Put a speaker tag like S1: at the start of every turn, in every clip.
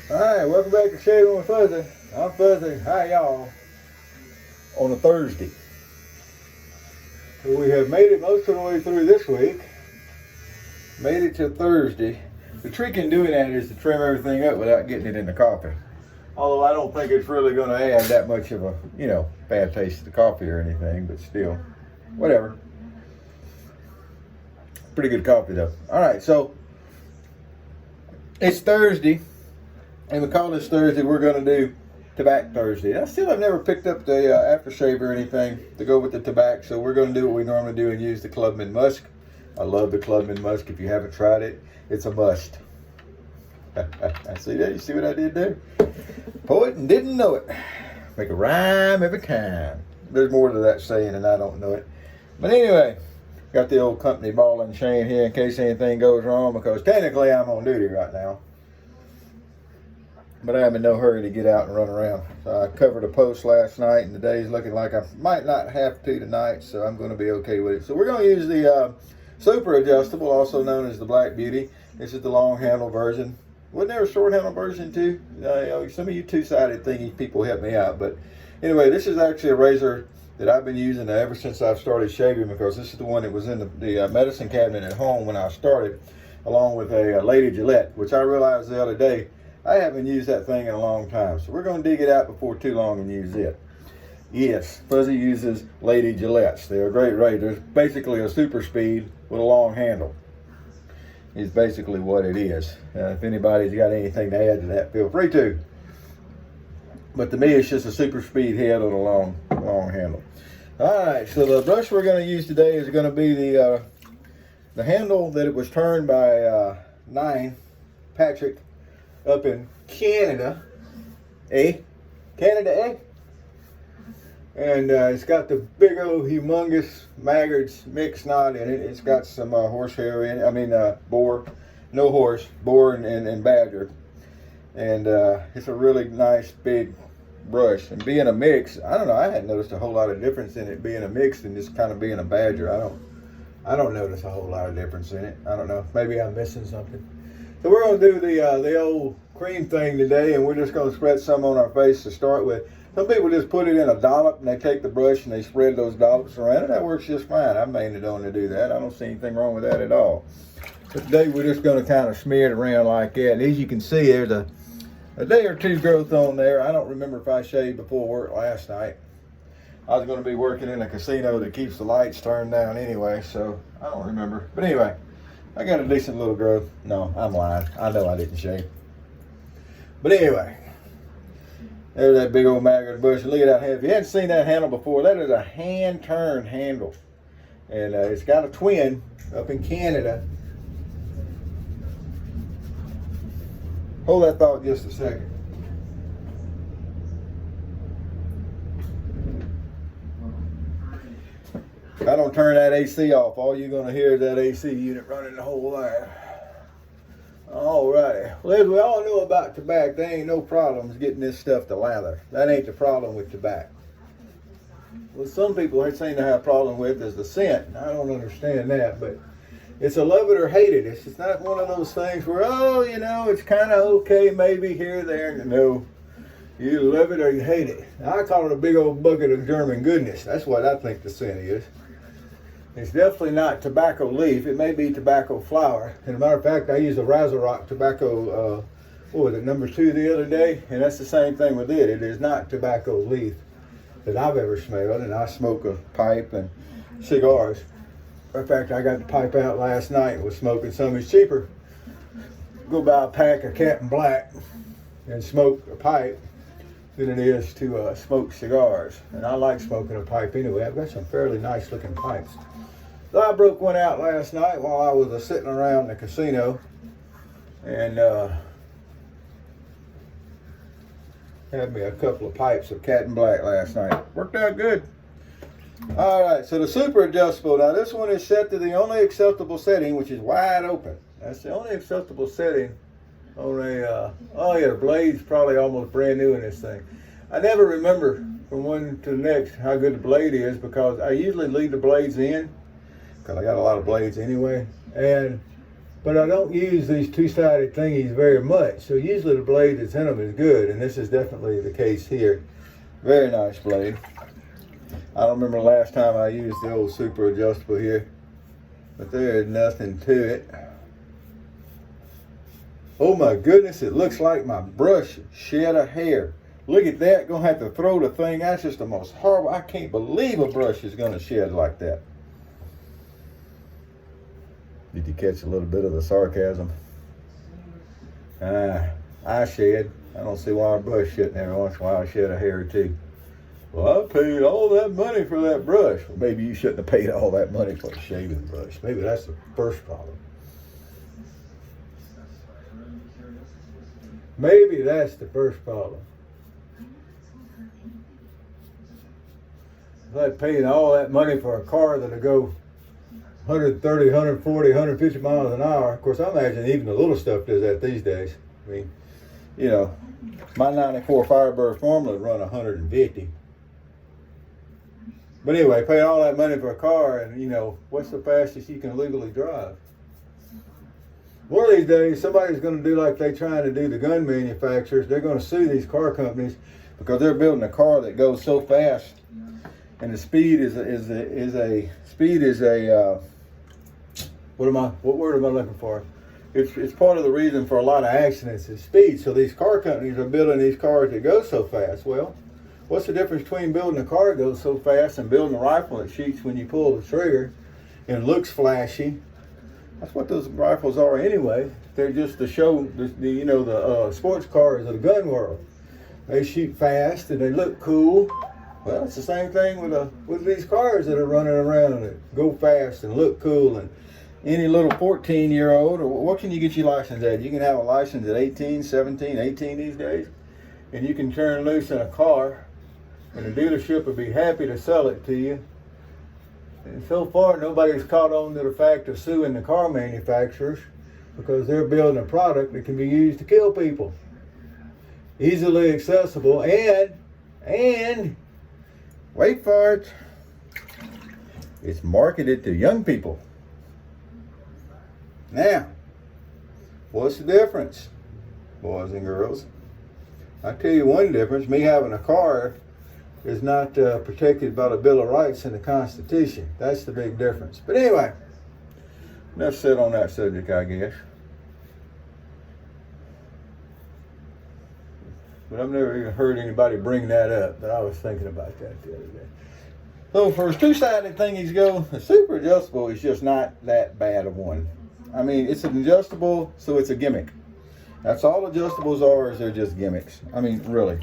S1: Alright, welcome back to Shaving with Fuzzy. I'm Fuzzy. Hi, y'all. On a Thursday. So we have made it most of the way through this week. Made it to Thursday. The trick in doing that is to trim everything up without getting it in the coffee. Although I don't think it's really going to add that much of a, bad taste to the coffee or anything, but still, whatever. Pretty good coffee though. Alright, so it's Thursday. And because it's Thursday, we're going to do Tabac Thursday. I still have never picked up the aftershave or anything to go with the Tabac, so we're going to do what we normally do and use the Clubman Musk. I love the Clubman Musk. If you haven't tried it, it's a must. See that? You see what I did there? Poet and didn't know it. Make a rhyme every time. There's more to that saying and I don't know it. But anyway, got the old company ball and chain here in case anything goes wrong, because technically I'm on duty right now. But I'm in no hurry to get out and run around. So I covered a post last night, and the day's looking like I might not have to tonight, so I'm going to be okay with it. So we're going to use the Super Adjustable, also known as the Black Beauty. This is the long handle version. Wasn't there a short handle version too? Some of you two-sided thingy people help me out. But anyway, this is actually a razor that I've been using ever since I've started shaving, because this is the one that was in the medicine cabinet at home when I started, along with a Lady Gillette, which I realized the other day I haven't used that thing in a long time. So we're going to dig it out before too long and use it. Yes, Fuzzy uses Lady Gillettes. They're great razors. Basically a super speed with a long handle is basically what it is. If anybody's got anything to add to that, feel free to. But to me, it's just a super speed head on a long handle. All right, so the brush we're going to use today is going to be the handle that it was turned by Patrick up in Canada, Canada, eh? And it's got the big old humongous Maggard's mixed knot in it. It's got some horsehair in it. Boar, no horse, boar and badger. And it's a really nice big brush. And being a mix, I don't know, I hadn't noticed a whole lot of difference in it being a mix and just kind of being a badger. I don't notice a whole lot of difference in it. I don't know, maybe I'm missing something. So we're going to do the old cream thing today, and we're just going to spread some on our face to start with. Some people just put it in a dollop, and they take the brush and they spread those dollops around, and that works just fine. I've mainly known to do that. I don't see anything wrong with that at all. But today we're just going to kind of smear it around like that. And as you can see, there's a day or two growth on there. I don't remember if I shaved before work last night. I was going to be working in a casino that keeps the lights turned down anyway, so I don't remember. But anyway, I got a decent little growth. No, I'm lying. I know I didn't shave. But anyway, there's that big old Maggard bush. Look at that handle. If you hadn't seen that handle before, that is a hand-turned handle. And it's got a twin up in Canada. Hold that thought just a second. If I don't turn that AC off, all you're going to hear is that AC unit running the whole line. Alrighty. Well, as we all know about tobacco, there ain't no problems getting this stuff to lather. That ain't the problem with tobacco. What some people seem to have a problem with is the scent. I don't understand that, but it's a love it or hate it. It's just not one of those things where, it's kind of okay, maybe here or there. No, you love it or you hate it. I call it a big old bucket of German goodness. That's what I think the scent is. It's definitely not tobacco leaf. It may be tobacco flower. And as a matter of fact, I used a Razzlerock tobacco, number 2 the other day, and that's the same thing with it. It is not tobacco leaf that I've ever smelled, and I smoke a pipe and cigars. In fact, I got the pipe out last night and was smoking some. It's cheaper. Go buy a pack of Captain Black and smoke a pipe than it is to smoke cigars. And I like smoking a pipe anyway. I've got some fairly nice looking pipes. So I broke one out last night while I was sitting around the casino, and had me a couple of pipes of Cat and Black last night. Worked out good. All right, so the Super Adjustable. Now this one is set to the only acceptable setting, which is wide open. That's the only acceptable setting on a, the blade's probably almost brand new in this thing. I never remember from one to the next how good the blade is, because I usually leave the blades in, because I got a lot of blades anyway. And But I don't use these two-sided thingies very much. So usually the blade that's in them is good. And this is definitely the case here. Very nice blade. I don't remember the last time I used the old super adjustable here. But there is nothing to it. Oh my goodness, it looks like my brush shed a hair. Look at that, gonna have to throw the thing. That's just the most horrible. I can't believe a brush is gonna shed like that. Did you catch a little bit of the sarcasm? I shed. I don't see why a brush shouldn't every once in a while shed a hair or two. Well, I paid all that money for that brush. Well, maybe you shouldn't have paid all that money for a shaving brush. Maybe that's the first problem. Maybe that's the first problem. It's like paying all that money for a car that'll go 130, 140, 150 miles an hour. Of course, I imagine even the little stuff does that these days. I mean, you know, my 94 Firebird Formula would run 150. But anyway, paying all that money for a car and, you know, what's the fastest you can legally drive? One of these days, somebody's going to do like they're trying to do the gun manufacturers. They're going to sue these car companies because they're building a car that goes so fast, and the speed is a what word am I looking for? It's part of the reason for a lot of accidents is speed. So these car companies are building these cars that go so fast. Well, what's the difference between building a car that goes so fast and building a rifle that shoots when you pull the trigger and looks flashy? That's what those rifles are anyway. They're just to show the sports cars of the gun world. They shoot fast and they look cool. Well, it's the same thing with these cars that are running around that go fast and look cool. And any little 14-year-old, or what can you get your license at? You can have a license at 18, 17, 18 these days. And you can turn loose in a car and the dealership would be happy to sell it to you. And so far, nobody's caught on to the fact of suing the car manufacturers because they're building a product that can be used to kill people. Easily accessible and wait for it, it's marketed to young people. Now, what's the difference, boys and girls? I tell you one difference. Me having a car is not protected by the Bill of Rights and the Constitution. That's the big difference. But anyway, enough said on that subject, I guess. But I've never even heard anybody bring that up, but I was thinking about that the other day. So for as two-sided thingies go, the super adjustable is just not that bad of one. I mean, it's an adjustable, so it's a gimmick. That's all adjustables are, is they're just gimmicks. I mean, really.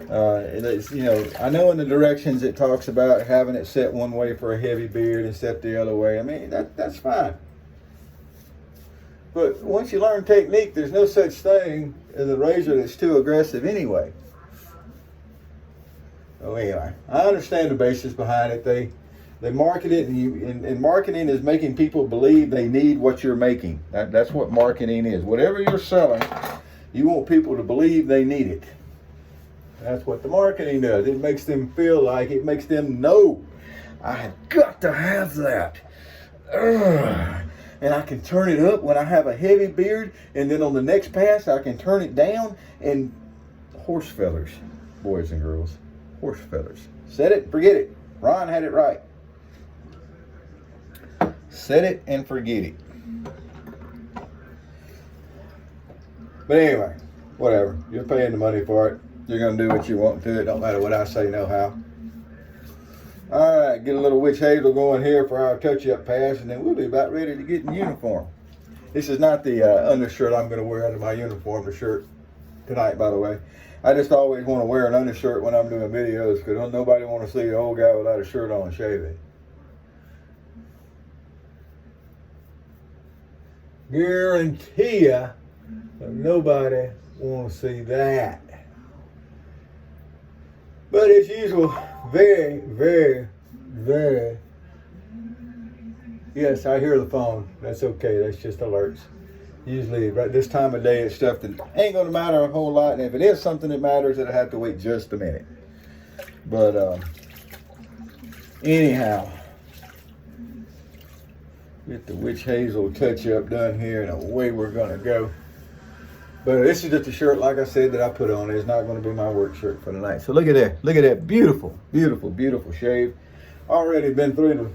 S1: It's, you know, I know in the directions it talks about having it set one way for a heavy beard and set the other way. I mean, that's fine. But once you learn technique, there's no such thing as a razor that's too aggressive anyway. So anyway, I understand the basis behind it. They market it, and marketing is making people believe they need what you're making. That's what marketing is. Whatever you're selling, you want people to believe they need it. That's what the marketing does. It makes them feel like, it makes them know, I have got to have that. And I can turn it up when I have a heavy beard, and then on the next pass I can turn it down, and horse feathers, boys and girls, horse feathers. Set it, forget it. Ron had it right. Set it and forget it. But anyway, whatever. You're paying the money for it. You're going to do what you want to. It don't matter what I say, no how. All right, get a little witch hazel going here for our touch-up pass, and then we'll be about ready to get in uniform. This is not the undershirt I'm going to wear under my uniform, the shirt tonight, by the way. I just always want to wear an undershirt when I'm doing videos because nobody want to see an old guy without a shirt on shaving. Guarantee ya that nobody want to see that. But as usual, very, very, very. Yes, I hear the phone. That's okay. That's just alerts. Usually, right this time of day, it's stuff that ain't going to matter a whole lot. And if it is something that matters, it'll have to wait just a minute. But anyhow, Get the witch hazel touch up done here, and away we're gonna go. But this is just a shirt, like I said, that I put on. It's not going to be my work shirt for the night. So look at that. Look at that beautiful, beautiful, beautiful shave. Already been through the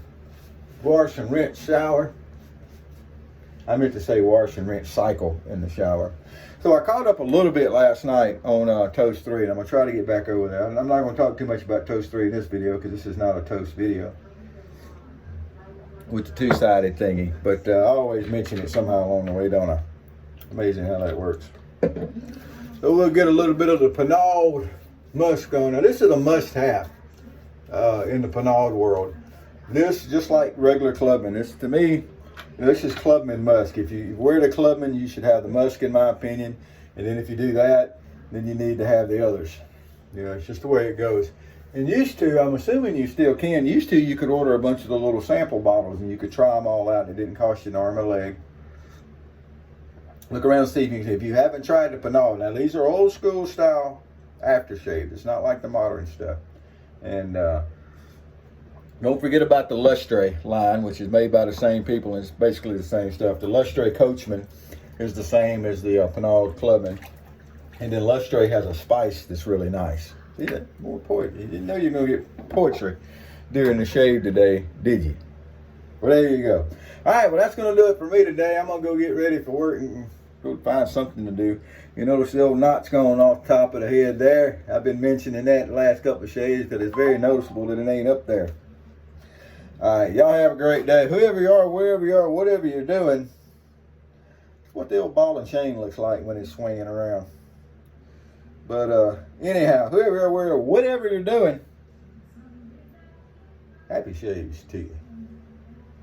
S1: wash and rinse shower. I meant to say wash and rinse cycle in the shower. So I caught up a little bit last night on Toast 3, and I'm going to try to get back over there. I'm not going to talk too much about Toast 3 in this video because this is not a toast video with the two-sided thingy. But I always mention it somehow along the way, don't I? Amazing how that works. So we'll get a little bit of the Pinaud musk on. Now this is a must-have in the Pinaud world. This, just like regular Clubman, this to me, this is Clubman musk. If you wear the Clubman, you should have the musk, in my opinion. And then if you do that, then you need to have the others. You know, it's just the way it goes. And used to, I'm assuming you still can. Used to, you could order a bunch of the little sample bottles and you could try them all out, and it didn't cost you an arm or a leg. Look around and see if you haven't tried the Pinaud. Now these are old school style aftershave. It's not like the modern stuff. And don't forget about the Lustre line, which is made by the same people, and it's basically the same stuff. The Lustre Coachman is the same as the Pinaud Clubman. And then Lustre has a spice that's really nice. See that? More poetry. You didn't know you were going to get poetry during the shave today, did you? Well, there you go. All right, well, that's going to do it for me today. I'm going to go get ready for work and go find something to do. You notice the little knots going off the top of the head there. I've been mentioning that the last couple of shaves because it's very noticeable that it ain't up there. All right, y'all have a great day. Whoever you are, wherever you are, whatever you're doing, it's what the old ball and chain looks like when it's swinging around. But anyhow, whoever you are, whatever you're doing, happy shaves to you.